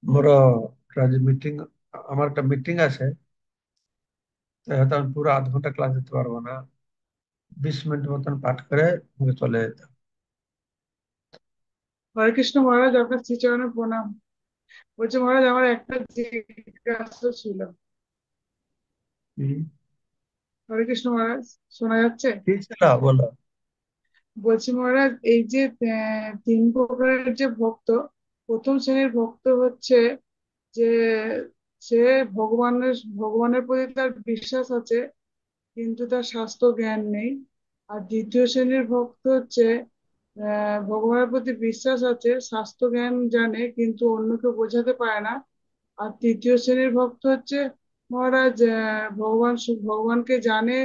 মোর আজ মিটিং, আমার একটা মিটিং আছে। তো হয়তো আমি পুরো আধ ঘন্টা ক্লাস দিতে পারবো না। 20 মিনিট মতন পাঠ করে মুখে চলে যেতে হবে। হরে কৃষ্ণ মহারাজ, আপনার শ্রীচরণে প্রণাম। বলছি মহারাজ, আমার একটা জিজ্ঞাসা ছিল। হুম। হরে কৃষ্ণ মহারাজ, শোনা যাচ্ছে? কি ছিল বলো? বলছি মহারাজ, এই যে তিন প্রকারের যে ভক্ত, প্রথম শ্রেণীর ভক্ত হচ্ছে যে সে ভগবানের প্রতি তার বিশ্বাস আছে, কিন্তু তার স্বাস্থ্য জ্ঞান নেই। আর দ্বিতীয় শ্রেণীর ভক্ত হচ্ছে ভগবানের প্রতি বিশ্বাস আছে, স্বাস্থ্য জ্ঞান জানে, কিন্তু অন্যকে বোঝাতে পারে না। আর তৃতীয় শ্রেণীর ভক্ত হচ্ছে মহারাজ, ভগবানকে জানে,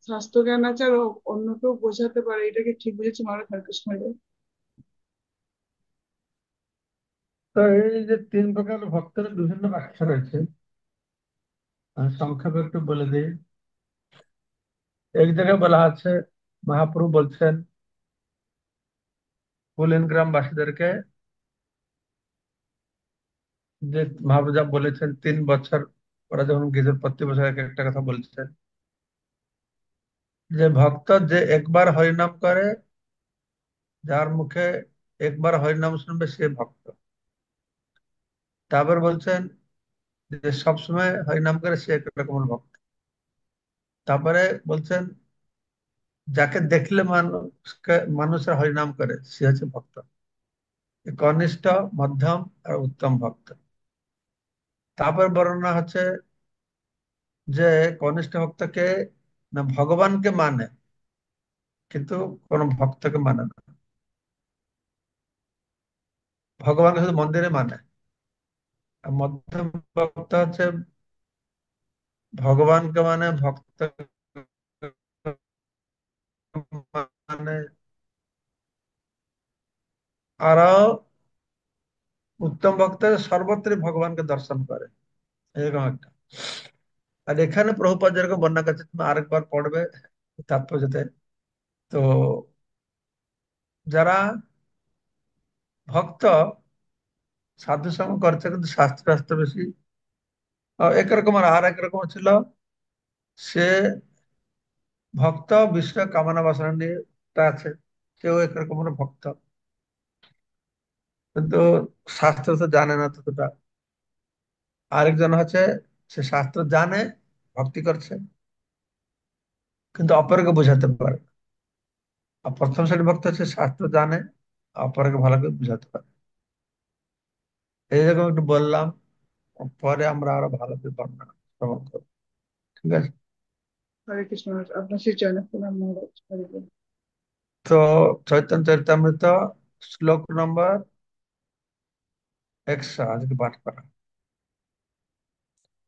স্বাস্থ্য জ্ঞান আছে, আর অন্যকেও বোঝাতে পারে। এটা কি ঠিক বুঝেছি মহারাজ? হরে কৃষ্ণ হরে। তো এই যে তিন প্রকার ভক্তের বিভিন্ন ব্যাখ্যা রয়েছে, আমি সংক্ষেপে একটু বলে দিই। এক জায়গায় বলা আছে, মহাপ্রভু বলছেন কুলিন গ্রামবাসীদেরকে, যে মহাপ্রভু যা বলেছেন 3 বছর ওরা যখন গিয়েছে, প্রতি বছর এক একটা কথা বলছেন, যে ভক্ত যে একবার হরিনাম করে, যার মুখে একবার হরিনাম শুনবে সে ভক্ত। তারপর বলছেন যে সবসময় হরিনাম করে সে এক রকমের ভক্ত। তারপরে বলছেন যাকে দেখলে মানুষের হরিনাম করে সে হচ্ছে ভক্ত। এই কনিষ্ঠ, মধ্যম আর উত্তম ভক্ত। তারপর বর্ণনা হচ্ছে যে কনিষ্ঠ ভক্তকে না ভগবানকে মানে, কিন্তু কোন ভক্তকে মানে না। ভগবানকে শুধু মন্দিরে মানে। আর মধ্যম ভক্ত হচ্ছে ভগবানকে মানে, ভক্ত মানে, আরো উত্তম ভক্ত সর্বত্রই ভগবানকে দর্শন করে, এরকম একটা। আর এখানে প্রভুপাদ যেরকম বর্ণনা করছে, তুমি আরেকবার পড়বে তাৎপর্যতে। তো যারা ভক্ত সাধু সঙ্গ করছে কিন্তু শাস্ত্র শাস্ত্র বেশি, একরকম আর এক রকম ছিল, সে ভক্ত বিশ্ব কামনা বাসনা নিয়ে তা আছে, সেও একরকম ভক্ত, কিন্তু শাস্ত্র তো জানে না ততটা। আরেকজন হচ্ছে সে শাস্ত্র জানে, ভক্তি করছে, কিন্তু অপরকে বোঝাতে পারে না। আর প্রথম শ্রেণীর ভক্ত হচ্ছে শাস্ত্র জানে, অপরকে ভালো করে বোঝাতে পারে। এইরকম একটু বললাম, পরে আমরা আরো ভালো করে বর্ণনা শ্রবণ করবো। ঠিক আছে? হরে কৃষ্ণ মহারাজ, আপনার শ্রীচরণে প্রণাম মহারাজ। হরে বল। তো চৈতন্য চরিতামৃত শ্লোক নম্বর 100 আজকে পাঠ করা।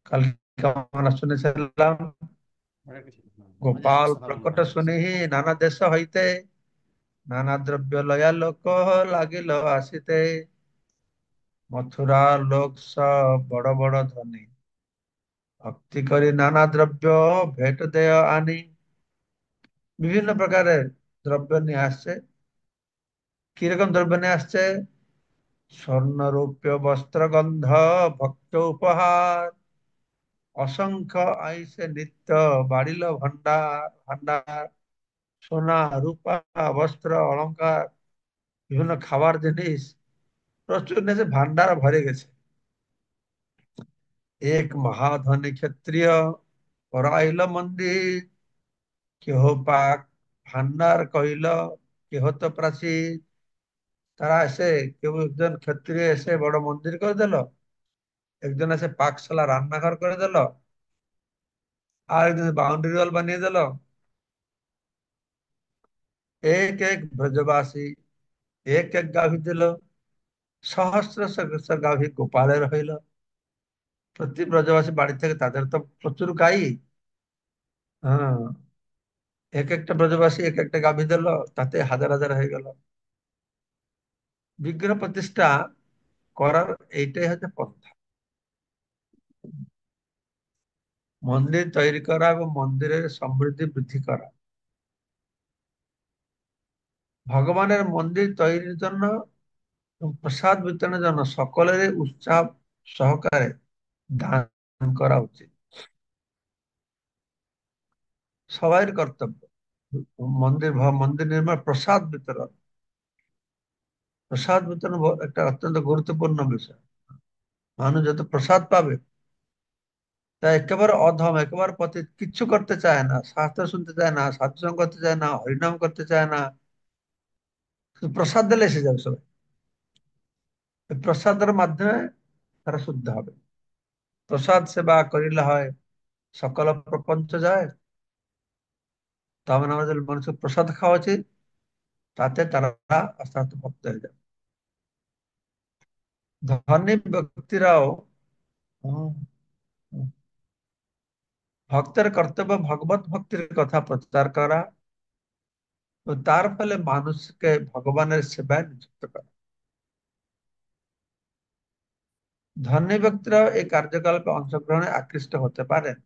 কালকে আমরা শুনেছিলাম, হরে কৃষ্ণ। আমাদের গোপাল সকালম প্রকট হরে কৃষ্ণ। শুনিহি নানা দেশ হইতে, নানা দ্রব্য লয়া লোক লাগিল আসিতে, মথুরা লোক সব বড় বড় ধনী, ভক্তি করি নানা দ্রব্য ভেট দেয় আনি। বিভিন্ন প্রকারের দ্রব্য নিয়ে আসছে। কিরকম দ্রব্য নিয়ে আসছে? স্বর্ণ রৌপ্য বস্ত্র গন্ধ ভক্ত উপহার, অসংখ্য আইসে নিত্য বাড়িল ভান্ডার ভান্ডার, সোনা রূপা বস্ত্র অলংকার, বিভিন্ন খাবার জিনিস প্রচুর নিয়েছে, ভান্ডার ভরে গেছে। এক মহাধনী ক্ষত্রিয় করাইল মন্দির, কেহ পাক ভান্ডার কহিল, কেহ তো প্রাচীর। তারা এসে, কেউ একজন ক্ষত্রিয় এসে বড় মন্দির করে দিল, একজন এসে পাকশালা রান্নাঘর করে দিল, আর একজন বাউন্ডারি ওয়াল বানিয়ে দিল। এক এক ব্রজবাসী এক এক গাভী দিল, সহস্র সহস্র গাভী গোপালের হইল। প্রতি ব্রজবাসী বাড়ি থেকে, তাদের তো প্রচুর গাই। হ্যাঁ, এক একটা ব্রজবাসী এক একটা গাভী দিল, তাতে হাজার হাজার হয়ে গেল। বিগ্রহ প্রতিষ্ঠা করার এইটাই হচ্ছে পন্থা। মন্দির তৈরি করা এবং মন্দিরের সমৃদ্ধি বৃদ্ধি করা। ভগবানের মন্দির তৈরির জন্য এবং প্রসাদ বিতরণের জন্য সকলেরই উৎসাহ সহকারে দান করা উচিত। সবাই কর্তব্য মন্দির নির্মাণ, প্রসাদ বিতরণ একটা অত্যন্ত গুরুত্বপূর্ণ বিষয়। মানুষ যত প্রসাদ পাবে, তা একেবারে অধম, একেবারে পতিত, কিচ্ছু করতে চায় না, শাস্ত্র শুনতে চায় না, সাধুসঙ্গ করতে চায় না, হরিনাম করতে চায় না, শুধু প্রসাদ দিলে এসে যাবে সবাই। এই প্রসাদের মাধ্যমে তারা শুদ্ধ হবে। প্রসাদ সেবা করিলে হয় সকল প্রপঞ্চ যায়। তো আমাদের মানুষের প্রসাদ খাওয়া উচিত, তাতে তারা আস্তে আস্তে ভক্ত হয়ে যাবে। ধনী ব্যক্তিরাও হুম, হুম, ভক্তের কর্তব্য ভগবত ভক্তির কথা প্রচার করা ও তার ফলে মানুষকে ভগবানের সেবায় নিযুক্ত করা। ধনী ব্যক্তিরাও এই কার্যকলাপে অংশগ্রহণে আকৃষ্ট হতে পারেন।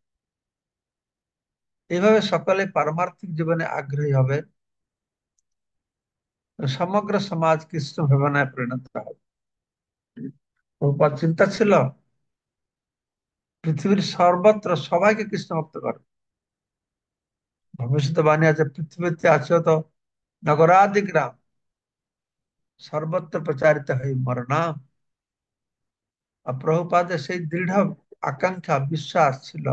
এইভাবে সকলে পারমার্থিক জীবনে আগ্রহী হবে, সমগ্র সমাজ কৃষ্ণ ভাবনায় পরিণত হবে। প্রভুপাদ চিন্তা ছিল পৃথিবীর সর্বত্র সবাইকে কৃষ্ণ ভক্ত করে। ভবিষ্যৎবাণী আছে, পৃথিবীতে আছে তো নগরাদি গ্রাম, সর্বত্র প্রচারিত হই মোর নাম। আর প্রভুপাদের সেই দৃঢ় আকাঙ্ক্ষা, বিশ্বাস ছিল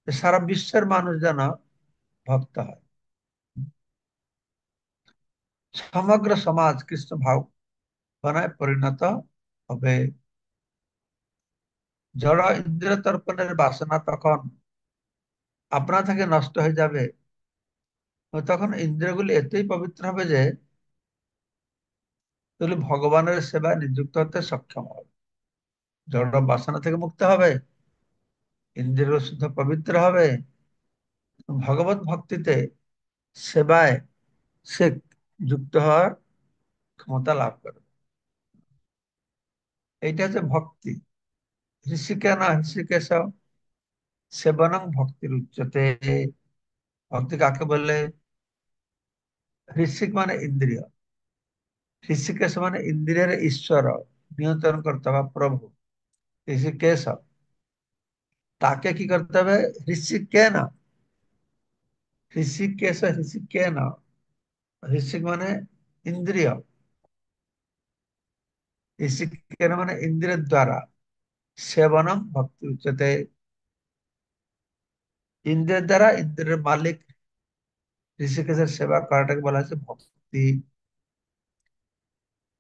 যে সারা বিশ্বের মানুষ যেন ভক্ত হয়, সমগ্র সমাজ কৃষ্ণ ভাবনায় পরিণত হবে। জড় ইন্দ্রিয় তর্পণের বাসনা তখন আপনা থেকে নষ্ট হয়ে যাবে। ও তখন ইন্দ্রিয়গুলি এতই পবিত্র হবে যে এগুলি ভগবানের সেবায় নিযুক্ত হতে সক্ষম হবে। জড় বাসনা থেকে মুক্ত হবে, ইন্দ্রিয় শুদ্ধ পবিত্র হবে, ভগবত ভক্তিতে সেবায় সে যুক্ত হওয়ার ক্ষমতা লাভ করে। এইটা হচ্ছে ভক্তি। ঋষিকেন ঋষিকেশ সেবনং ভক্তির উচ্চতে। ভক্তি কাকে বলে? ঋষিক মানে ইন্দ্রিয়, ঋষিকেশ মানে ইন্দ্রিয়ের ঈশ্বর, নিয়ন্ত্রণ করতে হবে প্রভু। ঋষিকেশ, তাকে কি করতে হবে? ঋষিকেন, ঋষিকেশ ঋষিকেন। ঋষিক মানে ইন্দ্রিয়, ঋষিকেন মানে ইন্দ্রিয়ের দ্বারা। সেবনম ভক্তি উচ্চতে, ইন্দ্রিয়ের দ্বারা, ইন্দ্রিয়ের মালিক ঋষিকেশের সেবা করাটাকে বলা হচ্ছে ভক্তি।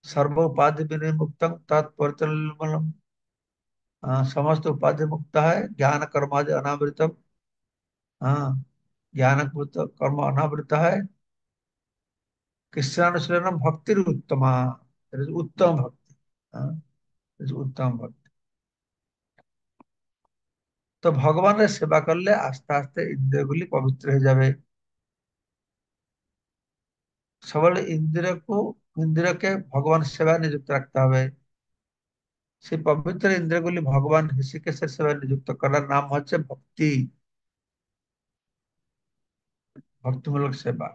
সর্ব উপাধি বিনির্মুক্তং তৎপরিচালনম। সমস্ত উপাधि मुक्त है, ज्ञान कर्मादि अनावृतम। हाँ, ज्ञान कर्म अनावृत है। कृष्णानुशीलनम भक्तिर उत्तमा, उत्तम भक्ति। हाँ, उत्तम भक्ति। তো ভগবানের সেবা করলে আস্তে আস্তে ইন্দ্রিয়গুলি পবিত্র হয়ে যাবে। সবলে ইন্দ্রিয়কে ভগবান সেবায় নিযুক্ত রাখতে হবে। সেই পবিত্র ইন্দ্রিয়গুলি ভগবান ঋষিকেশের সেবায় নিযুক্ত করার নাম হচ্ছে ভক্তি, ভক্তিমূলক সেবা।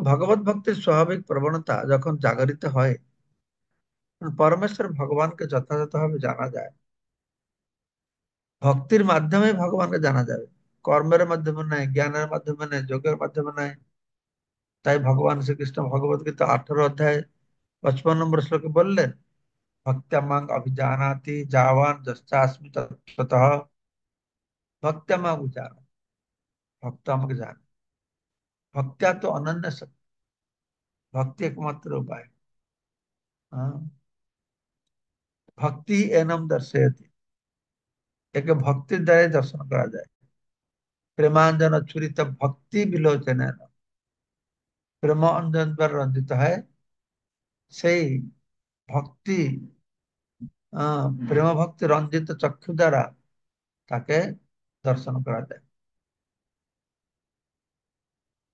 ভগবত ভক্তির স্বাভাবিক প্রবণতা যখন জাগরিত হয়, তখন পরমেশ্বর ভগবানকে যথাযথভাবে জানা যায়। ভক্তির মাধ্যমে ভগবানকে জানা যাবে, কর্মের মাধ্যমে নয়, জ্ঞানের মাধ্যমে নয়, যোগের মাধ্যমে নয়। তাই ভগবান শ্রীকৃষ্ণ ভগবত গীতা 18 অধ্যায় 55 নম্বর শ্লোকে বললেন, ভক্ত্যমাং অভিজানাতি যাওয়ান যশ্চাস্মি ততঃ। ভক্ত্যমাং জানা, ভক্ত আমাকে জানে। ভক্তিয়া তো অনন্য শক্তি, ভক্তি একমাত্র উপায়। हाँ, ভক্তি এনম দর্শয়তি, একে ভক্তির দ্বারাই দর্শন করা যায়। প্রেমাঞ্জন ছুরিত ভক্তি বিলোচনে, প্রেম অঞ্জন দ্বারা রঞ্জিত হয় সেই ভক্তি, প্রেম ভক্তি রঞ্জিত চক্ষু দ্বারা তাকে দর্শন করা যায়।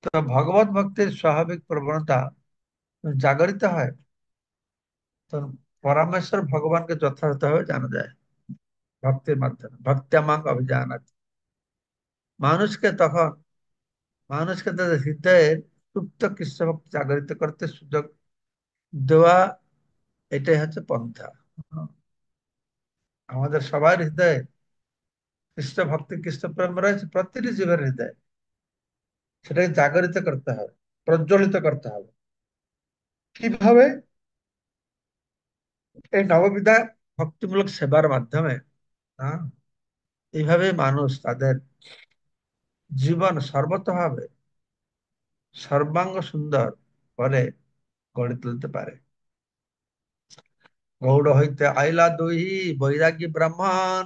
তো ভগবত ভক্তির স্বাভাবিক প্রবণতা জাগরিত হয়, তো পরমেশ্বর ভগবানকে যথাযথভাবে জানা যায় ভক্তির মাধ্যমে। ভক্তিয়ামাং অভিজানাতি, মানুষকে তখন মানুষকে তাদের হৃদয়ের সুপ্ত কৃষ্ণ ভক্তি জাগরিত করতে সুযোগ দেওয়া, এটাই হচ্ছে পন্থা। আমাদের সবার হৃদয়ে কৃষ্ণ ভক্তি কৃষ্ণ প্রেম রয়েছে, প্রতিটি জীবের হৃদয়ে। সেটাকে জাগরিত করতে হবে, প্রজ্বলিত করতে হবে। কিভাবে? এই নববিধা ভক্তিমূলক সেবার মাধ্যমে। হ্যাঁ, এইভাবে মানুষ তাদের জীবন সর্বতভাবে সর্বাঙ্গ সুন্দর করে গড়ে তুলতে পারে। গৌড় হইতে আইলা দুহি বৈরাগী ব্রাহ্মণ,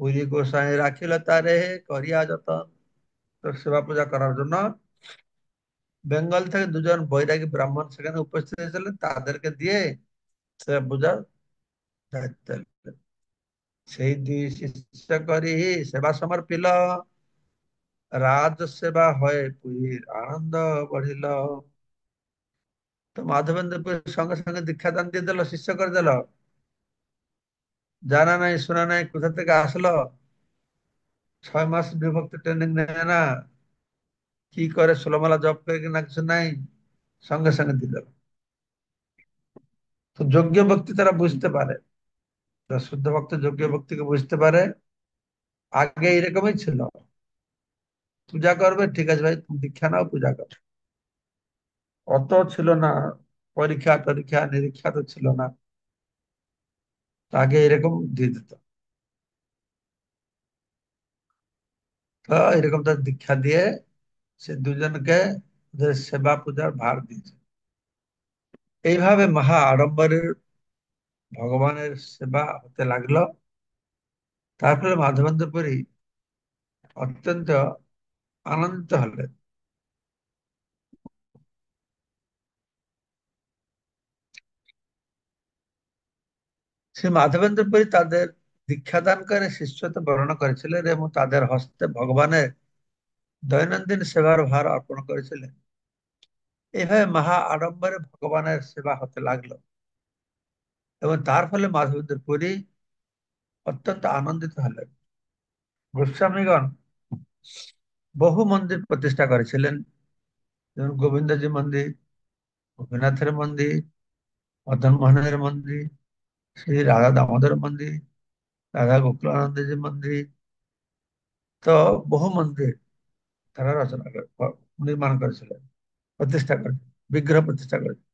পুরী গোসাই রাখিল তারে করিয়া যতন। তো সেবা পূজা করার জন্য বেঙ্গল থেকে দুজন বৈরাগী ব্রাহ্মণ সেখানে উপস্থিত হয়েছিলেন, তাদেরকে দিয়ে সেবা পূজার দায়িত্ব নিলেন। সেই দুই শিষ্য করি সেবা সমর্পিল, রাজ সেবা হয় পুরীর আনন্দ বঢ়িল। তো মাধবেন্দ্র পুরীর সঙ্গে সঙ্গে দীক্ষাদান দিয়ে দিল, শিষ্য করে দিল। জানা নাই শোনা নাই, কোথা থেকে আসলো, 6 মাস বিভক্তি ট্রেনিং নেয় না, কি করে ষোলমালা জপ করে কিনা কিছু নাই, সঙ্গে সঙ্গে দিয়ে দিল। তো যোগ্য ভক্তি তারা বুঝতে পারে, যারা শুদ্ধ ভক্ত যোগ্য ভক্তিকে বুঝতে পারে। আগে এরকমই ছিল, পূজা করবে ঠিক আছে ভাই, তুমি দীক্ষা নাও, পূজা করো। অত ছিল না, পরীক্ষা টরীক্ষা নিরীক্ষা তো ছিল না। আগে এরকম দিয়ে দিত। তো এরকম তার দীক্ষা দিয়ে সে দুজনকে ওদের সেবা পূজার ভার দিয়েছে। এইভাবে মহা আড়ম্বরের ভগবানের সেবা হতে লাগলো। তারপরে মাধবেন্দ্র পুরী অত্যন্ত আনন্দিত হলেন। শ্রী মাধবেন্দ্র পুরী তাদের দীক্ষাদান করে শিষ্যত্ব বর্ণনা করেছিলেন এবং তাদের হস্তে ভগবানের দৈনন্দিন সেবার ভার অর্পণ করেছিলেন। এইভাবে মহা আড়ম্বরে ভগবানের সেবা হতে লাগলো এবং তার ফলে মাধবেন্দ্র পুরী অত্যন্ত আনন্দিত হলেন। গোস্বামীগণ বহু মন্দির প্রতিষ্ঠা করেছিলেন, যেমন গোবিন্দজি মন্দির, গোপীনাথের মন্দির, মদন মোহনের মন্দির, শ্রী রাধা দামোদর মন্দির, রাধা গোকুলানন্দজি মন্দির। তো বহু মন্দির তারা রচনা করে, নির্মাণ করেছিলেন, প্রতিষ্ঠা করেছেন, বিগ্রহ প্রতিষ্ঠা করেছেন।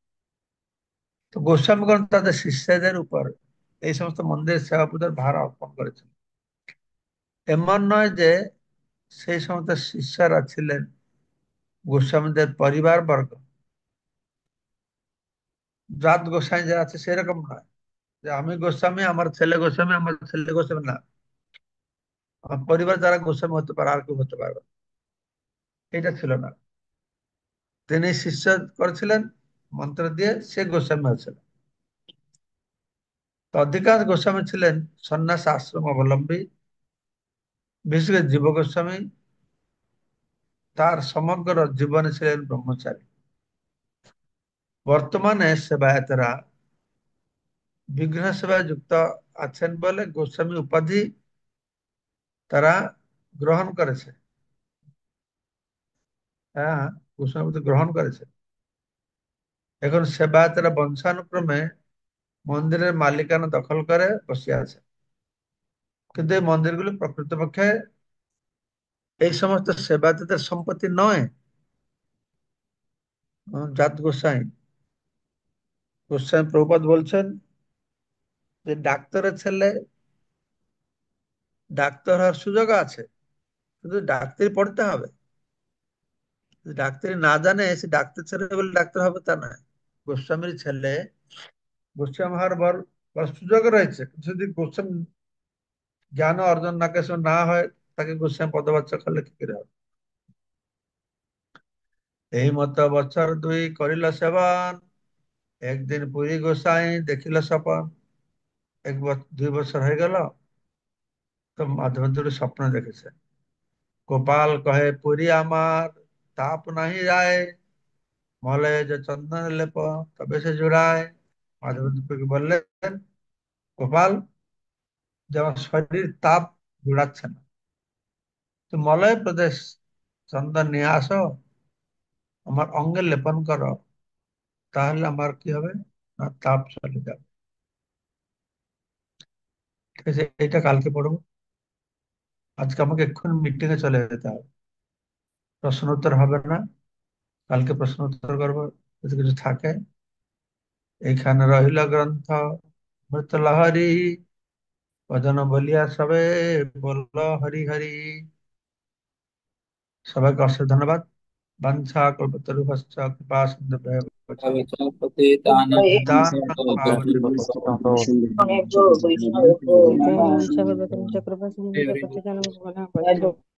তো গোস্বামীগণ তাদের শিষ্যদের উপর এই সমস্ত মন্দিরের সেবা পূজার ভার অর্পণ করেছেন। এমন নয় যে সেই সমস্ত শিষ্যরা ছিলেন গোস্বামীদের পরিবার বর্গ, জাত গোসাই যে আছে সেরকম নয়, যে আমি গোস্বামী, আমার ছেলে গোস্বামী, আমার ছেলে গোস্বামী না, আমার পরিবার যারা গোস্বামী হতে পারে আর কেউ হতে পারবে না। এটা ছিল না। তিনি শিষ্য করেছিলেন মন্ত্র দিয়ে, সে গোস্বামী হয়েছিল। তো অধিকাংশ গোস্বামী ছিলেন সন্ন্যাস আশ্রম অবলম্বী, বিশেষ করে জীব গোস্বামী তার সমগ্র জীবনে ছিলেন ব্রহ্মচারী। বর্তমানে সেবায়েতরা বিগ্রহ সেবায় যুক্ত আছেন বলে গোস্বামী উপাধি তারা গ্রহণ করেছে। হ্যাঁ, গোস্বামী উপাধি গ্রহণ করেছে। এখন সেবায়েতরা বংশানুক্রমে মন্দিরের মালিকানা দখল করে বসে আছে, কিন্তু এই মন্দিরগুলো প্রকৃতপক্ষে এই সমস্ত সেবায়েতদের সম্পত্তি নয়। জাত গোসাই গোস্বামী প্রভুপাদ বলছেন যে ডাক্তারের ছেলে ডাক্তার হওয়ার সুযোগ আছে, কিন্তু ডাক্তারি পড়তে হবে। যদি ডাক্তারি না জানে সে ডাক্তার ছেলে বলে ডাক্তার হবে তা নয়। গোস্বামীর ছেলে গোস্বামী হওয়ার বড় সুযোগ রয়েছে, কিন্তু যদি গোস্বামী জ্ঞান অর্জন না কিছু না হয়, তাকে গোস্বামী পদবাচ্য করলে কি করে হবে? এই মত বছর দুই করিল সেবন, একদিন পুরী গোসাই দেখিল স্বপন। 2 বছর হয়ে গেল, তো মাধবেন্দ্র স্বপ্ন দেখেছে। গোপাল কহে পুরী আমার, তাপ নাহি যায়, মলে যে চন্দন লেপ তবে সে জোড়ায়। মাধবেন্দ্রকে বললেন, গোপাল, যে আমার শরীর তাপ জোড়াচ্ছে না, তো মলয় প্রদেশ চন্দন নিয়ে আসো, আমার অঙ্গে লেপন করো, তাহলে আমার কি হবে না, তাপ চলে যাবে। ঠিক আছে, এটা কালকে পড়বো। আজকে আমাকে এক্ষুনি মিটিং এ চলে যেতে হবে, প্রশ্ন উত্তর হবে না, কালকে প্রশ্ন উত্তর করবো যদি কিছু থাকে। এইখানে রহিল গ্রন্থ মৃতলহরি, ভজন বলিয়া সবে বলল হরি হরি। সবাইকে অশেষ ধন্যবাদ। বাঞ্ছা কল্পতরুভশ্চ কৃপা সিন্ধুভ্যেব চ পতিতানাং পতিতানাং পাবনেভ্যো বৈষ্ণবেভ্যো পতিতানাং নমো সর্বপ্রথম চক্রবর্তী হরি হরি। পতিতানাং